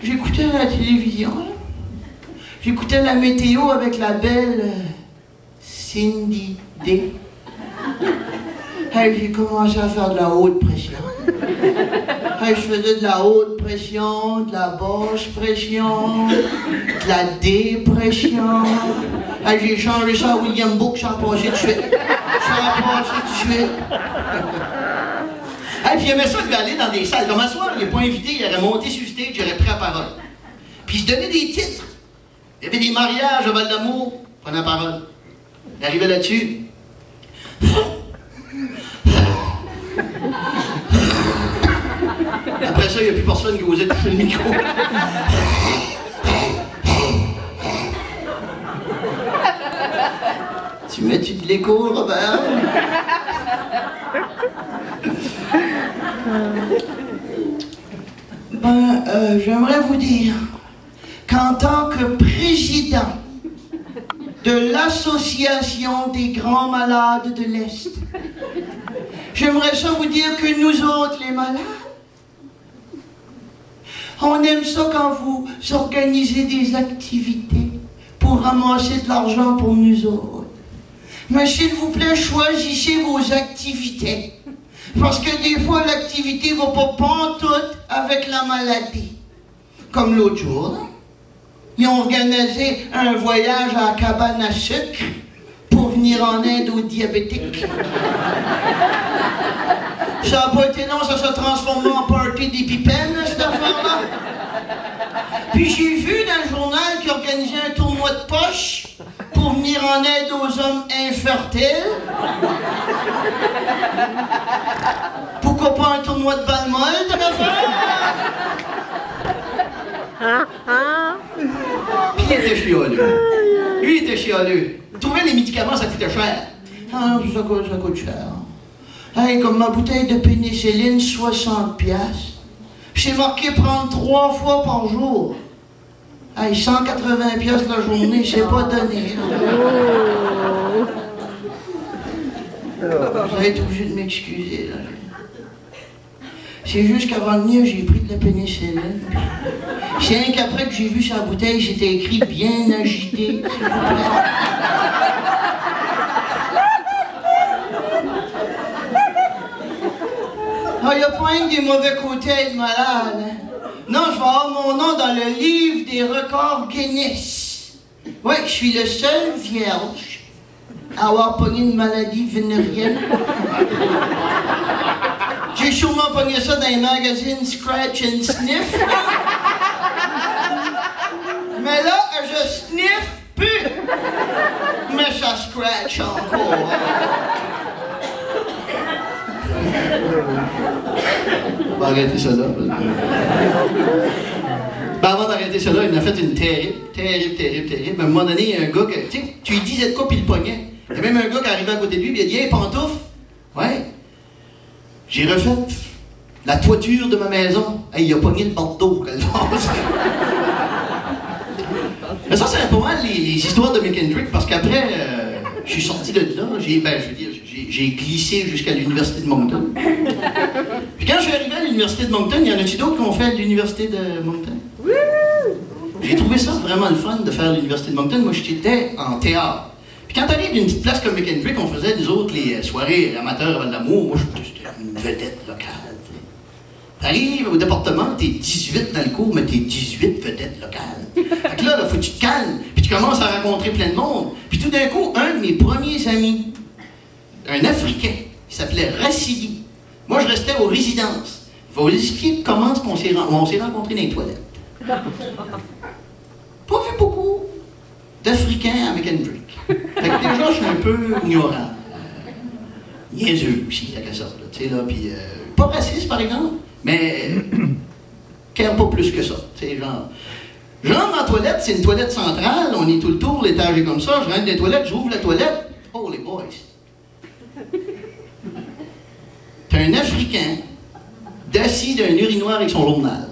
j'écoutais la télévision, là. J'écoutais la météo avec la belle Cindy D. Hey, j'ai commencé à faire de la haute pression. Hey, je faisais de la haute pression, de la basse pression, de la dépression. Hey, j'ai changé ça à William Book, ça a passé tout de suite. Ça a passé tout de suite. Hey, puis il aimait ça de aller dans des salles. Comme un soir, il n'est pas invité, il aurait monté sur le stage, il aurait pris la parole. Puis il se donnait des titres. Il y avait des mariages à Val-d'Amour, prenait la parole. Il arrivait là-dessus. Après ça, il n'y a plus personne qui osait toucher le micro. Tu mets-tu de l'écho, Robert? Ben, j'aimerais vous dire qu'en tant que président de l'Association des grands malades de l'Est, j'aimerais ça vous dire que nous autres, les malades, on aime ça quand vous organisez des activités pour ramasser de l'argent pour nous autres. Mais s'il vous plaît, choisissez vos activités. Parce que des fois, l'activité va pas pantoute avec la maladie. Comme l'autre jour, là, ils ont organisé un voyage à la cabane à sucre pour venir en aide aux diabétiques. Ça n'a pas été long, ça s'est transformé en party d'épipène, cette affaire-là. Puis j'ai vu dans le journal qu'ils organisaient un tournoi de poche pour venir en aide aux hommes infertiles. Pourquoi pas un tournoi de balle molle, de l'affaire? Puis il était chialeux. Lui, il était chialeux. Trouver les médicaments, ça coûtait cher. Ah, ça coûte cher. Hey, comme ma bouteille de pénicilline, 60$. C'est marqué prendre 3 fois par jour. Hey, 180$ la journée, c'est pas donné. Vous allez être obligé de m'excuser, là. C'est juste qu'avant de venir, j'ai pris de la pénicilline. C'est rien qu'après que j'ai vu sur la bouteille, c'était écrit « bien agité », s'il vous plaît. Ah, il n'y a pas un des mauvais côtés à être malade. Hein? Non, je vais avoir mon nom dans le livre des records Guinness. Oui, je suis le seul vierge à avoir pogné une maladie vénérienne. J'ai sûrement pogné ça dans les magazines Scratch and Sniff. Mais là, je sniff plus. Mais ça scratch encore. On va arrêter ça là. Ben avant d'arrêter ça là, il m'a fait une terrible. À un moment donné, il y a un gars que, tu sais, tu lui disais de quoi, puis il le pognait. Il y a même un gars qui arrivait à côté de lui, puis il a dit « Hey, pantoufle! » Ouais. J'ai refait la toiture de ma maison. Hey, il a pogné le bordeaux, quelle force. Mais ça, c'est pour moi les histoires de McKendrick, parce qu'après, je suis sorti de là, j'ai glissé jusqu'à l'université de Moncton. Puis quand je suis arrivé à l'université de Moncton, il y en a-tu d'autres qui ont fait à l'université de Moncton? J'ai trouvé ça vraiment le fun de faire à l'université de Moncton. Moi, j'étais en théâtre. Puis quand t'arrives d'une petite place comme McKendrick, on faisait, nous autres, les soirées amateurs à Val-d'Amour. Moi, c'était vedette locale. T'arrives au département, t'es 18 dans le cours, mais t'es 18 vedettes locales. Fait que là, faut que tu te calmes, puis tu commences à rencontrer plein de monde. Puis tout d'un coup, un de mes premiers amis, un Africain, il s'appelait Rassidi. Moi, je restais aux résidences. Il va vous expliquer comment on s'est rencontrés dans les toilettes. Pas vu beaucoup d'Africains avec un drink. Fait que déjà, je suis un peu ignorant. Niaiseux aussi, quelque sorte. Tu sais, là, puis pas raciste, par exemple, mais care pas plus que ça. Tu sais, genre... Je rentre dans la toilette, c'est une toilette centrale, on est tout le tour, l'étage est comme ça, je rentre dans les toilettes, j'ouvre la toilette. Oh, les boys! T'as un Africain d'assis d'un urinoir avec son journal.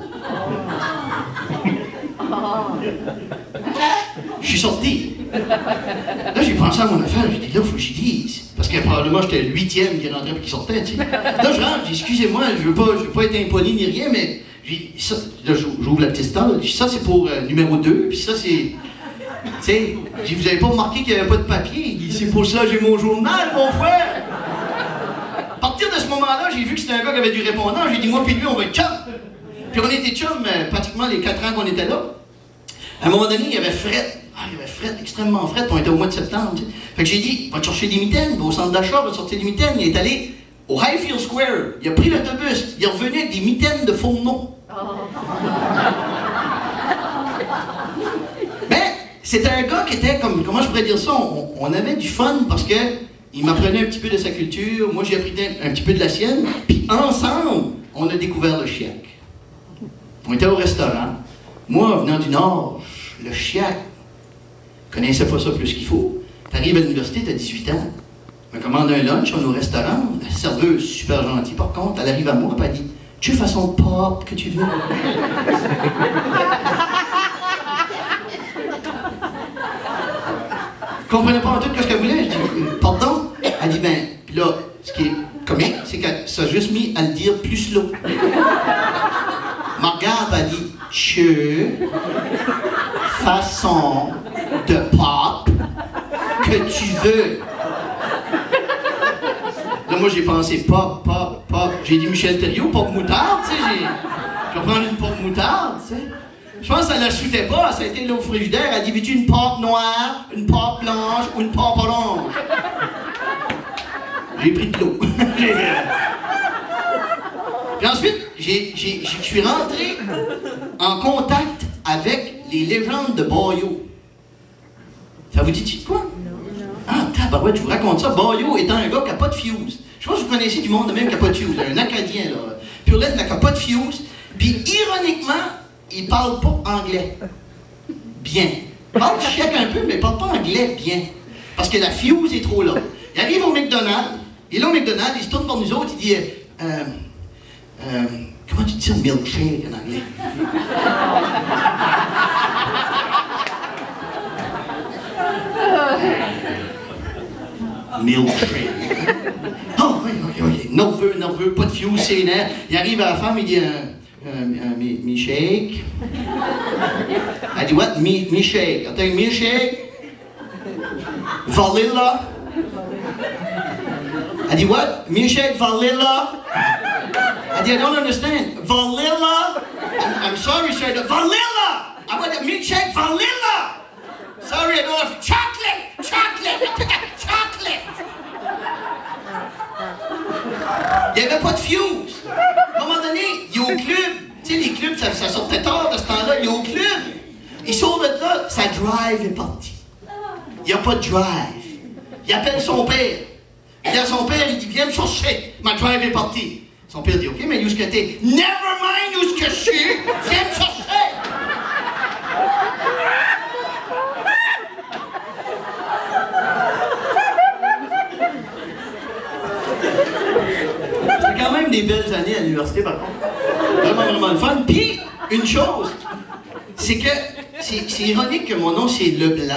Je suis sorti. Là, j'ai pensé à mon affaire. J'ai dit, là, il faut que j'y dise. Parce que probablement, j'étais le 8e qui rentrait et qui sortait. Tu sais. Là, je rentre, j'ai dit, excusez-moi, je veux pas être impoli ni rien, mais ça, là, j'ouvre la petite table. Ça, c'est pour numéro 2. Puis ça, c'est. Tu sais, vous avez pas remarqué qu'il n'y avait pas de papier. C'est pour ça que j'ai mon journal, mon frère. À partir de ce moment-là, j'ai vu que c'était un gars qui avait du répondant. J'ai dit, moi puis lui, on va être chum. Puis on était chum pratiquement les 4 ans qu'on était là. À un moment donné, il y avait fret. Il y avait fret, extrêmement fret. On était au mois de septembre. Tu sais. Fait que j'ai dit, va te chercher des mitaines, va au centre d'achat, va sortir des mitaines. Il est allé au Highfield Square. Il a pris l'autobus. Il est revenu avec des mitaines de Fourneau. Mais c'était un gars qui était comme, comment je pourrais dire ça, on avait du fun parce que il m'apprenait un petit peu de sa culture, moi j'ai appris un petit peu de la sienne, puis ensemble, on a découvert le chiac. On était au restaurant. Moi, venant du Nord, le chiac, je connaissais pas ça plus qu'il faut. T'arrives à l'université, t'as 18 ans. Je me commande un lunch, on est au restaurant. La serveuse, super gentille. Par contre, elle arrive à moi et elle dit, tu veux façon pop que tu veux? Je comprenais pas en tout ce qu'elle voulait. Je dis, pardon? Elle dit, ben, puis là, ce qui est comique, c'est qu'elle s'est juste mis à le dire plus slow. Ma regarde, elle dit, je façon de pop que tu veux. Là, moi, j'ai pensé pop. J'ai dit Michel Thériault, pop moutarde, tu sais. Je vais prendre une pop moutarde, tu sais. Je pense qu'elle ne la shootait pas, ça a été là au frigidaire. Elle dit, veux-tu une pop noire, une pop blanche ou une pop orange? J'ai pris de l'eau. Puis ensuite, je suis rentré en contact avec les légendes de Bayou. Ça vous dit-tu de quoi? Ah, tabarouette, je vous raconte ça. Bayou étant un gars qui n'a pas de fuse. Je pense que vous connaissez du monde de même qui n'a pas de fuse. Un Acadien, là. Purlette n'a pas de fuse. Puis, ironiquement, il parle pas anglais. Bien. Il parle chiac un peu, mais il parle pas anglais bien. Parce que la fuse est trop là. Il arrive au McDonald's. Il est là au McDonald's, il se tourne vers nous autres, il dit comment tu dis ça, milkshake en anglais? Milkshake. Oh, oui, ok. Nerveux, pas de fuse, c'est nerfs. Il arrive à la femme, il dit milkshake. Elle dit what? Milkshake. Elle dit milkshake. Vanilla. Elle dit what? Milkshake vanilla. I don't understand. Vanilla? I'm sorry, sir. Vanilla! I want a milkshake vanilla! Sorry, I don't have chocolate! Chocolate! Il n'y avait pas de fuse. À un moment donné, il est au club. Tu sais, les clubs, ça sortait tard de ce temps-là. Il est au club. Il sort de là, sa drive est partie. Il n'y a pas de drive. Il appelle son père. Il dit à son père, il dit, viens me chercher. Ma drive est partie. Son père dit, OK, mais où est-ce que t'es? Never mind où est-ce que je suis, viens me chercher! C'était quand même des belles années à l'université, par contre. Vraiment le fun. Puis, une chose, c'est que, c'est ironique que mon nom, c'est Leblanc.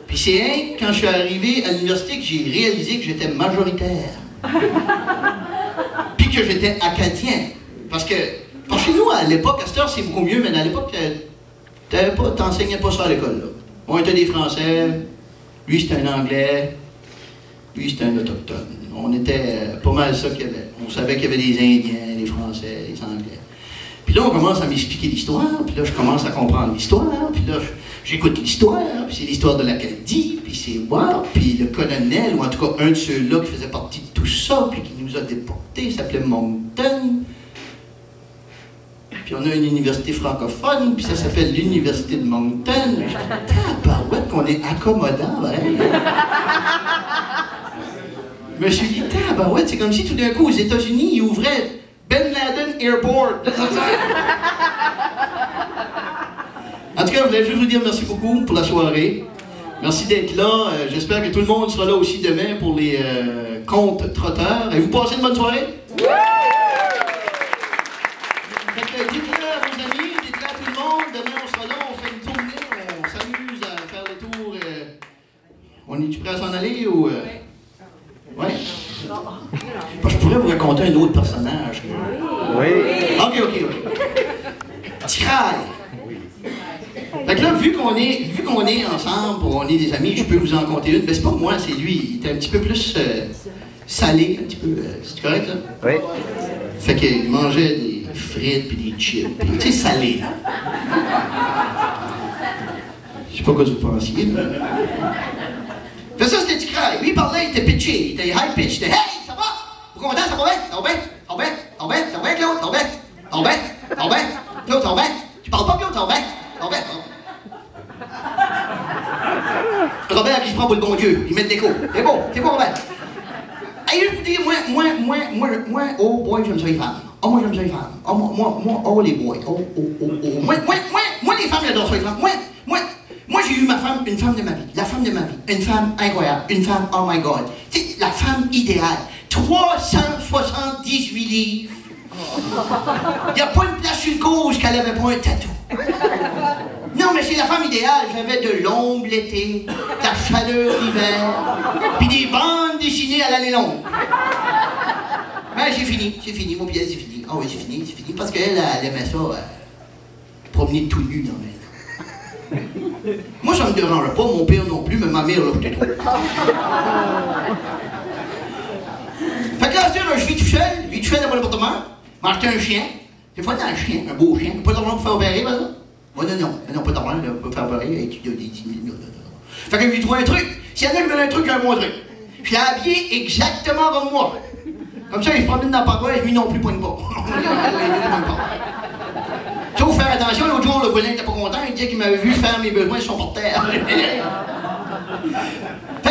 Puis c'est quand je suis arrivé à l'université que j'ai réalisé que j'étais majoritaire. Puis que j'étais acadien. Parce que chez nous, à l'époque, à cette heure, c'est beaucoup mieux, mais à l'époque, t'enseignais pas ça à l'école. On était des Français, lui c'était un Anglais. Lui, c'était un autochtone. On était pas mal ça qu'il y avait. On savait qu'il y avait des Indiens, des Français, des Anglais. Puis là, on commence à m'expliquer l'histoire, puis là, je commence à comprendre l'histoire, puis là, j'écoute l'histoire, puis c'est l'histoire de l'Acadie, puis c'est moi, puis le colonel, ou en tout cas un de ceux-là qui faisait partie de tout ça, puis qui nous a déportés, il s'appelait Moncton. Puis on a une université francophone, puis ça s'appelle l'Université de Moncton. Je dis, tabarouette qu'on est accommodant, ouais. Je me suis dit, tabarouette, c'est comme si tout d'un coup, aux États-Unis, ils ouvraient Ben Laden Airport. En tout cas, je voulais juste vous dire merci beaucoup pour la soirée. Merci d'être là. J'espère que tout le monde sera là aussi demain pour les contes trotteurs. Avez-vous passé une bonne soirée? Dites-le à vos amis, dites-le à tout le monde. Demain, on sera là, on fait une tournée, on s'amuse à faire le tour. On est-tu prêt à s'en aller ou... Ouais? Je pourrais vous raconter un autre personnage. Oui. Ok. Tikraï. Fait que là, vu qu'on est ensemble, on est des amis, je peux vous en compter une. Mais c'est pas moi, c'est lui. Il était un petit peu plus salé, un petit peu. C'est correct, ça? Oui. Fait qu'il mangeait des frites puis des chips. Puis, tu sais, salé, là. Je sais pas quoi vous pensiez, là. Fait ça, c'était Tikraï. Lui, il parlait, il était pitché, il était high pitch. Il était hey, ça va? Vous content, ça va bien? Ça va bien? Ça va bien? Ça va bien? Ça va bien, Claude? Ça va bien? Ça va bien? Ça va bien? Claude, ça va bien? Tu parles pas, Claude? Ça va bien? Ça va bien? Robert, il se prend pour le bon Dieu. Il met de l'écho. C'est beau, Robert. Et je vous dis, moi, oh boy, j'aime ça les femmes. Oh, moi, j'aime ça les femmes. Oh, moi, oh, les boys. Oh. Moi, les femmes, j'adore ça les femmes. Moi, j'ai eu une femme de ma vie. La femme de ma vie. Une femme incroyable. Une femme, oh my God. C'est la femme idéale. 378 livres. Il n'y a pas une place sur le cause qu'elle n'avait pas un tatou. Non, mais c'est la femme idéale. J'avais de l'ombre l'été, de la chaleur l'hiver, puis des bandes dessinées à l'année longue. Mais j'ai fini, mon pièce, c'est fini. Ah oui, c'est fini, parce qu'elle aimait ça, promener tout nu dans mes... Moi, ça me dérange pas, mon père non plus, mais ma mère, là, j'étais trop. Fait que là, je vis tout seul dans mon appartement, m'acheter un chien. Des fois, un chien, un beau chien. Pas d'argent pour faire opérer, par exemple? Oh non, pas d'argent pour faire opérer, tu dois des 10 000. Fait que je lui trouve un truc. S'il y en a qui veulent un truc, j'ai un bon truc. Je l'ai habillé exactement comme moi. Comme ça, il se promène dans la paroi et lui non plus poigne pas. Il faut faire attention, l'autre jour, le voisin n'était pas content, il disait qu'il m'avait vu faire mes besoins sur son porte-terre. Fait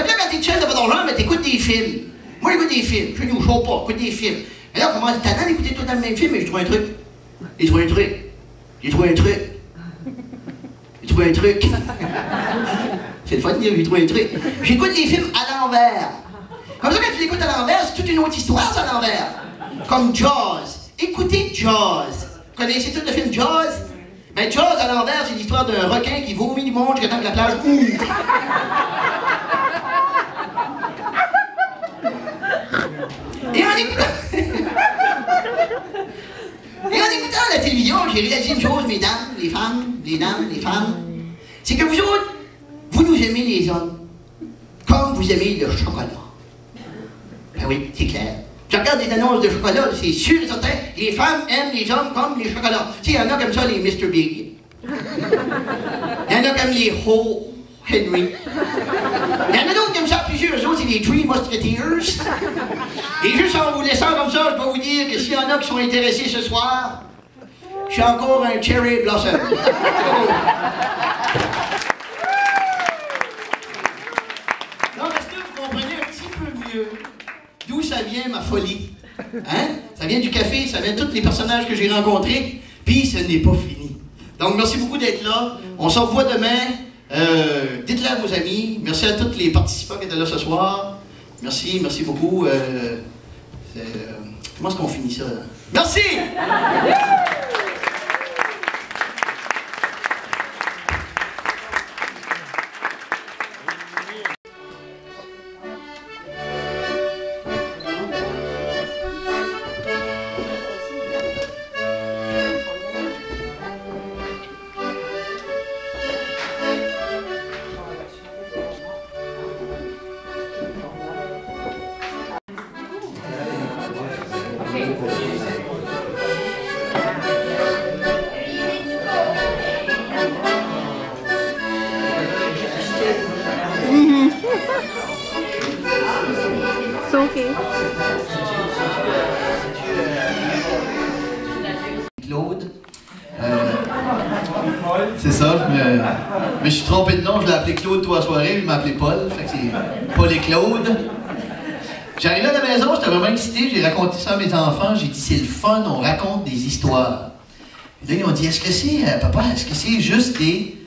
que là, quand t'es seul, t'as pas d'argent, mais t'écoutes des films. Moi, j'écoute des films. Je ne joue pas, j'écoute des films. Et là, on commence à d'écouter tout dans le même film, et je trouve un truc. J'ai trouvé un truc. C'est le fun de dire, j'ai trouvé un truc. J'écoute des films à l'envers. Comme ça, quand tu l'écoutes à l'envers, c'est toute une autre histoire, ça, à l'envers. Comme Jaws. Écoutez Jaws. Vous connaissez tout le film Jaws? Ben, Jaws, à l'envers, c'est l'histoire d'un requin qui vomit du monde jusqu'à temps que la plage ouvre. Et en écoutant la télévision, j'ai réalisé une chose, mesdames, les femmes, c'est que vous autres, vous nous aimez les hommes comme vous aimez le chocolat. Ben oui, c'est clair. Je regarde des annonces de chocolat, c'est sûr et certain, les femmes aiment les hommes comme les chocolats. Tu sais, il y en a comme ça, les Mr. Big. Il y en a comme les Ho Henry. Il y en a d'autres comme ça, plusieurs autres, c'est les Three Musketeers. Et juste en vous laissant comme ça, je dois vous dire que s'il y en a qui sont intéressés ce soir, je suis encore un Cherry Blossom. Donc, est-ce que vous comprenez un petit peu mieux d'où ça vient ma folie? Hein? Ça vient du café, ça vient de tous les personnages que j'ai rencontrés, puis ce n'est pas fini. Donc, merci beaucoup d'être là. On se revoit demain. Dites-le à vos amis. Merci à tous les participants qui étaient là ce soir. Merci beaucoup. Comment est-ce qu'on finit ça? Merci! C'est OK. Claude. C'est ça, je me suis trompé de nom, je l'ai appelé Claude toute la soirée, il m'a appelé Paul, fait que c'est Paul et Claude. J'arrivais à la maison, j'étais vraiment excité, j'ai raconté ça à mes enfants, j'ai dit c'est le fun, on raconte des histoires. Et là, ils m'ont dit, est-ce que c'est, papa, est-ce que c'est juste des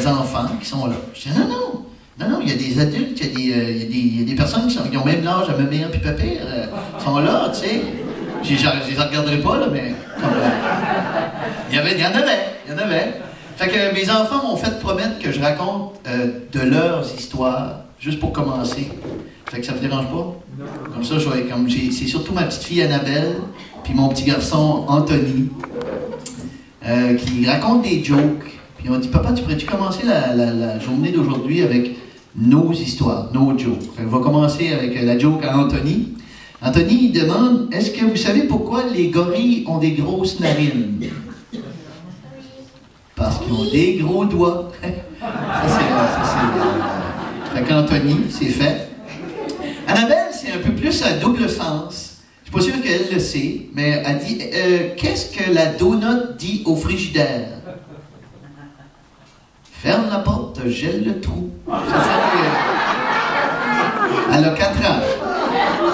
enfants qui sont là? Je dis, non, il y a des adultes, il y a des personnes qui ont même l'âge à ma mère puis papa, sont là, tu sais. Je les regarderai pas, là, mais comme, il y en avait. Fait que mes enfants m'ont fait promettre que je raconte de leurs histoires, juste pour commencer. Fait que ça vous dérange pas? Non. Comme ça, c'est surtout ma petite fille Annabelle, puis mon petit garçon Anthony, qui raconte des jokes. Puis on dit, papa, tu pourrais-tu commencer la journée d'aujourd'hui avec nos histoires, nos jokes? Fait qu'on va commencer avec la joke à Anthony. Anthony, il demande, est-ce que vous savez pourquoi les gorilles ont des grosses narines? Parce qu'ils ont des gros doigts. Fait qu'Anthony, c'est fait. Annabelle, c'est un peu plus à double sens. Je suis pas sûr qu'elle le sait, mais elle dit, qu'est-ce que la donut dit au frigidaire? Ferme la porte, gèle le trou. Elle a 4 ans.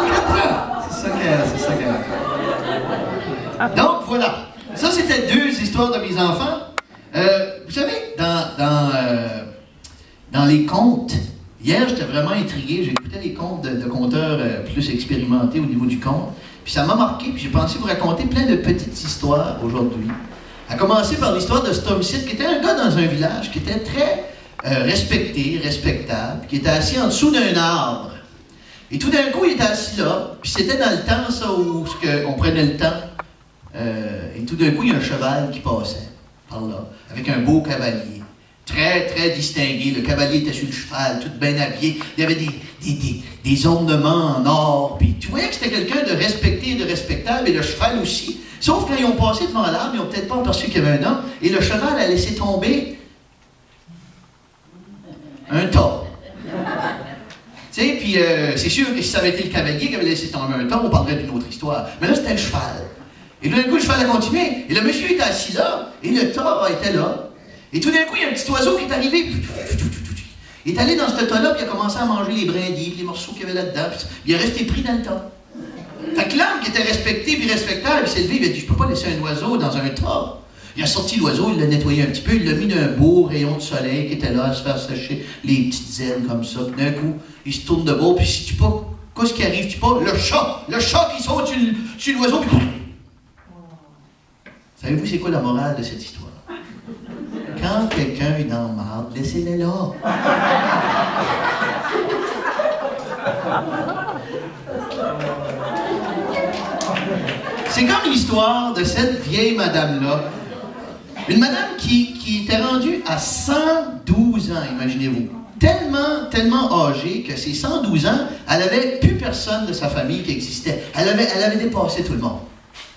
4 ans! C'est ça qu'elle. Donc, voilà. Ça, c'était 2 histoires de mes enfants. Vous savez, dans les contes, hier, j'étais vraiment intrigué. J'écoutais les contes de conteurs plus expérimentés au niveau du conte. Puis ça m'a marqué. Puis j'ai pensé vous raconter plein de petites histoires aujourd'hui. À commencer par l'histoire de Stomsit, qui était un gars dans un village qui était très respecté, respectable, qui était assis en dessous d'un arbre. Et tout d'un coup, il était assis là, puis c'était dans le temps, ça, où on prenait le temps. Et tout d'un coup, il y a un cheval qui passait par là, avec un beau cavalier. Très, très distingué. Le cavalier était sur le cheval, tout bien habillé. Il y avait des ornements en or. Puis tu voyais que c'était quelqu'un de respecté et de respectable, et le cheval aussi. Sauf quand ils ont passé devant l'arbre, ils n'ont peut-être pas aperçu qu'il y avait un homme, et le cheval a laissé tomber un tas. Tu sais, puis c'est sûr que si ça avait été le cavalier qui avait laissé tomber un tas, on parlerait d'une autre histoire. Mais là, c'était le cheval. Et tout d'un coup, le cheval a continué, et le monsieur était assis là, et le tas était là. Et tout d'un coup, il y a un petit oiseau qui est arrivé. Il est allé dans ce tas-là, puis il a commencé à manger les brindilles, les morceaux qu'il y avait là-dedans, puis il est resté pris dans le tas. Fait que l'homme qui était respecté et respectable, il s'est levé, il a dit, je peux pas laisser un oiseau dans un tas. Il a sorti l'oiseau, il l'a nettoyé un petit peu, il l'a mis d'un beau rayon de soleil qui était là à se faire sécher les petites ailes comme ça. Puis d'un coup, il se tourne de bord, puis si tu pas, qu'est-ce qui arrive, tu pas? Le chat qui saute sur l'oiseau, puis... Savez-vous c'est quoi la morale de cette histoire? Quand quelqu'un est dans le marde, laissez-le là. C'est comme l'histoire de cette vieille madame-là. Une madame qui était rendue à 112 ans, imaginez-vous. Tellement âgée que ces 112 ans, elle n'avait plus personne de sa famille qui existait. Elle avait dépassé tout le monde.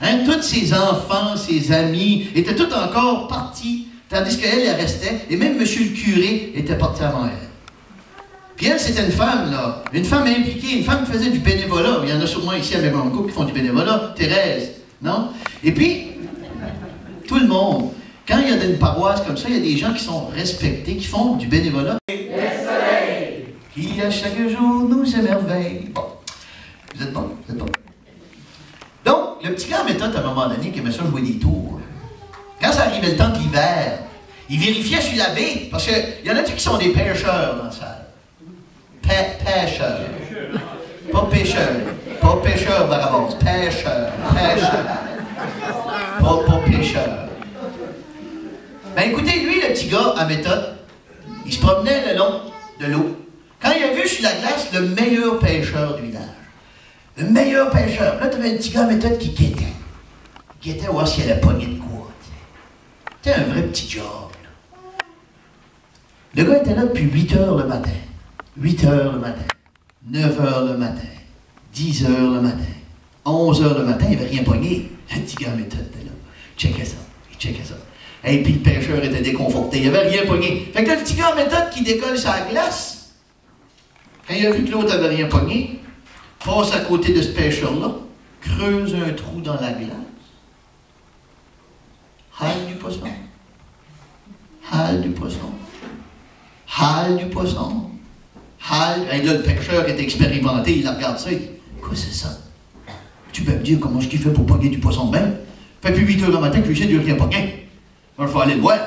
Hein? Tous ses enfants, ses amis étaient tous encore partis, tandis qu'elle, elle restait, et même monsieur le curé était parti avant elle. Puis elle, c'était une femme, là, une femme impliquée, une femme qui faisait du bénévolat. Il y en a sûrement ici à Mébanco qui font du bénévolat, Thérèse, non? Et puis, tout le monde, quand il y a une paroisse comme ça, il y a des gens qui sont respectés, qui font du bénévolat. Le soleil! Qui à chaque jour nous émerveille. Bon, vous êtes bon? Donc, le petit gars en méthode, à un moment donné, qui aimait ça jouer des tours. Quand ça arrivait le temps de l'hiver, il vérifiait sur la baie, parce qu'il y en a qui sont des pêcheurs dans la salle. Pêcheurs. Pas pêcheur, Barabas. Pêcheur. Pas pêcheur. Ben écoutez, lui, le petit gars à méthode, il se promenait le long de l'eau. Quand il a vu sur la glace le meilleur pêcheur du village. Le meilleur pêcheur. Là, tu avais un petit gars à méthode qui guettait. Qui guettait voir s'il allait pogner de quoi. C'était un vrai petit job. Là. Le gars était là depuis 8 heures le matin. 8 heures le matin. 9 heures le matin. 10 heures le matin. 11 heures le matin, il n'avait rien pogné. Le petit gars à méthode était là. Il checkait ça. Et puis le pêcheur était déconforté. Il n'avait rien pogné. Fait que là, le petit gars à méthode qui décolle sa glace, quand il a vu que l'autre n'avait rien pogné, passe à côté de ce pêcheur-là, creuse un trou dans la glace, hale du poisson, hale du poisson, hale du poisson, hale. Et là, le pêcheur est expérimenté, il regarde ça, il dit, quoi c'est ça? Tu peux me dire comment je fais pour pogner du poisson de même? Fait plus 8 heures le matin que je sais de rien pogner. Moi, il faut aller le voir.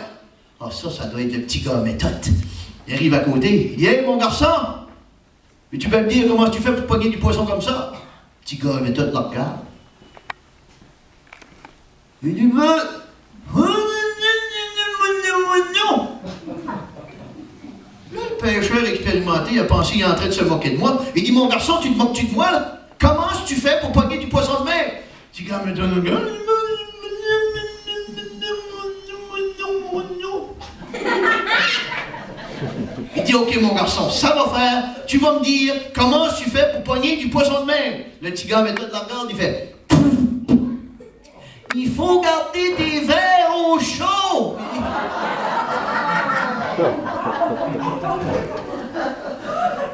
Ah, ça doit être le petit gars à méthode. Il arrive à côté, il dit, hey, mon garçon! Mais tu peux me dire comment tu fais pour pogner du poisson comme ça? Petit gars à méthode le regarde. Il dit, non! Là, le pêcheur expérimenté, il a pensé qu'il est en train de se moquer de moi. Il dit, mon garçon, tu te moques-tu de moi, là? Comment tu fais pour pogner du poisson de mer? Petit gars à méthode le regarde. Il dit, OK, mon garçon, ça va faire. Tu vas me dire comment tu fais pour pogner du poisson de mer. Le petit gars à méthode la regarde, il fait, il faut garder tes verres au chaud.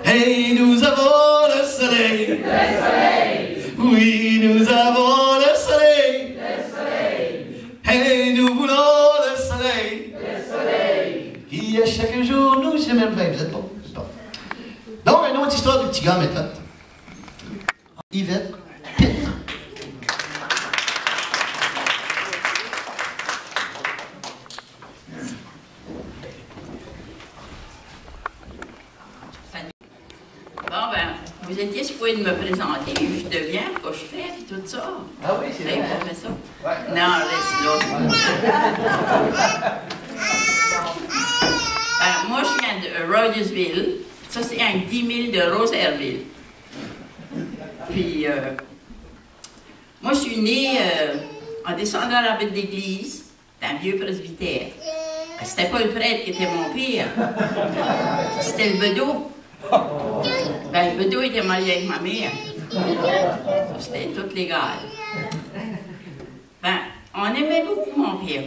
Hey, nous avons le soleil. Le soleil. Oui, nous avons le soleil. Le soleil. Hey, nous voulons le soleil. Le soleil. Qui à chaque jour nous émerveille. Vous êtes bon? Vous êtes bon. Donc, une autre histoire du petit gars méthode. Yvette Pitre. Vous étiez supposé de me présenter, je deviens, ce que je fais, puis tout ça. Ah oui, c'est vrai. Vous faites ça? Ouais. Non, reste là. Moi, je viens de Rogersville. Ça, c'est un 10 000 de Rosaireville. Puis, moi, je suis née en descendant à la bête d'église d'un vieux presbytère. C'était pas le prêtre qui était mon père. C'était le bedeau. Ben, le bedeau était marié avec ma mère. Ça, c'était tout légal. Ben, on aimait beaucoup mon père.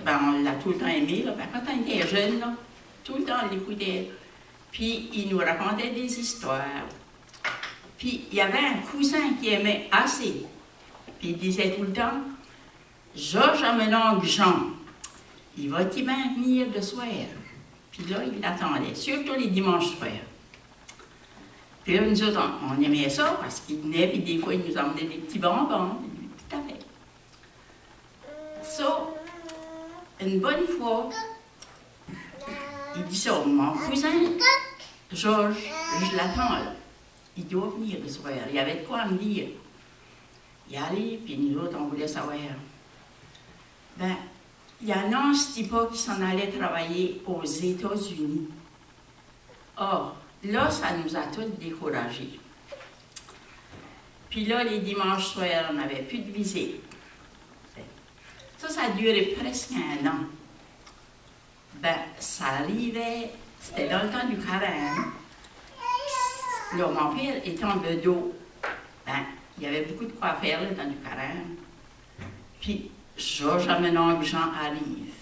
On l'a tout le temps aimé. Là. Ben, quand on était jeune, là, tout le temps, on l'écoutait. Puis, il nous racontait des histoires. Puis, il y avait un cousin qui aimait assez. Puis, il disait tout le temps, « Georges Amenongue Jean, il va t'y maintenir de soir. » Puis là, il l'attendait, surtout les dimanches soirs. Puis là, nous autres, on aimait ça parce qu'il venait, puis des fois, il nous emmenait des petits bonbons. Tout à fait. Ça, une bonne fois, il dit ça, mon cousin, Georges, je l'attends là. Il doit venir le soir. Il y avait de quoi me dire. Il allait, puis nous autres, on voulait savoir. Ben, il y a Nance Tipa qui s'en allait travailler aux États-Unis. Or, là, ça nous a tous découragés. Puis là, les dimanches soirs, on n'avait plus de visite. Ça a duré presque 1 an. Ben, ça arrivait, c'était dans le temps du carême. Là, mon père étant bedeau, ben, il y avait beaucoup de quoi à faire là, dans du carême. Puis, Georges Amenongue Jean arrive.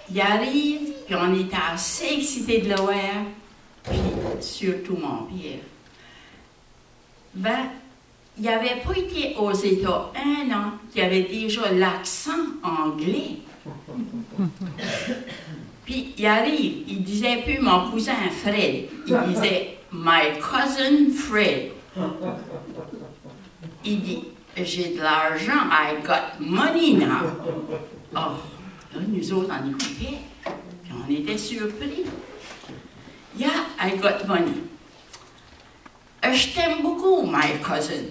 Il arrive, puis on était assez excités de le voir, puis surtout mon père. Ben, il n'avait pas été aux États 1 an, qu'il avait déjà l'accent anglais. Puis il arrive, il disait plus mon cousin Fred, il disait my cousin Fred. Il dit, j'ai de l'argent, I got money now. Oh, là, nous autres, on écoutait, puis on était surpris. Yeah, I got money. Je t'aime beaucoup, my cousin.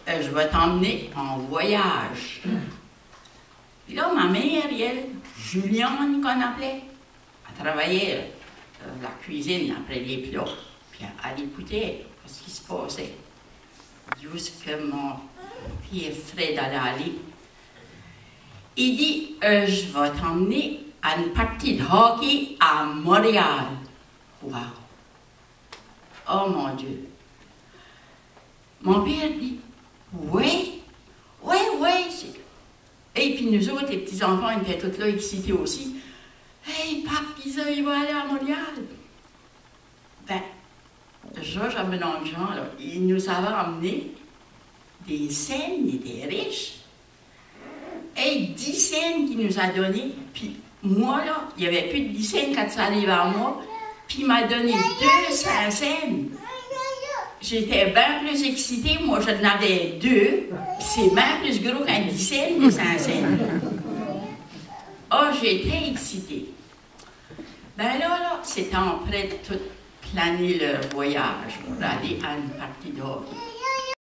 Je vais t'emmener en voyage. Puis là, ma mère, elle, Juliane, qu'on appelait, elle travaillait la cuisine après les plats. Puis elle écoutait ce qui se passait. Jusqu'à mon pied Fred allait aller. Il dit, je vais t'emmener à une partie de hockey à Montréal. Wow! Oh mon Dieu! Mon père dit, oui, oui, oui. Et puis nous autres, les petits-enfants, ils étaient tous là, excités aussi. Hey, pape, il va aller à Montréal. Ben, Georges Abenonjean, là, il nous avait emmené des scènes, il était riche. Et 10 scènes qu'il nous a donné. Puis moi, là, il n'y avait plus de 10 scènes quand ça arrivait à moi. Puis il m'a donné 200 scènes. J'étais bien plus excitée. Moi, j'en avais 2. C'est bien plus gros qu'un 10 scènes, 200 scènes. Ah, j'étais excitée. Ben là, c'était en prêt de tout planer leur voyage pour aller à une partie d'hockey.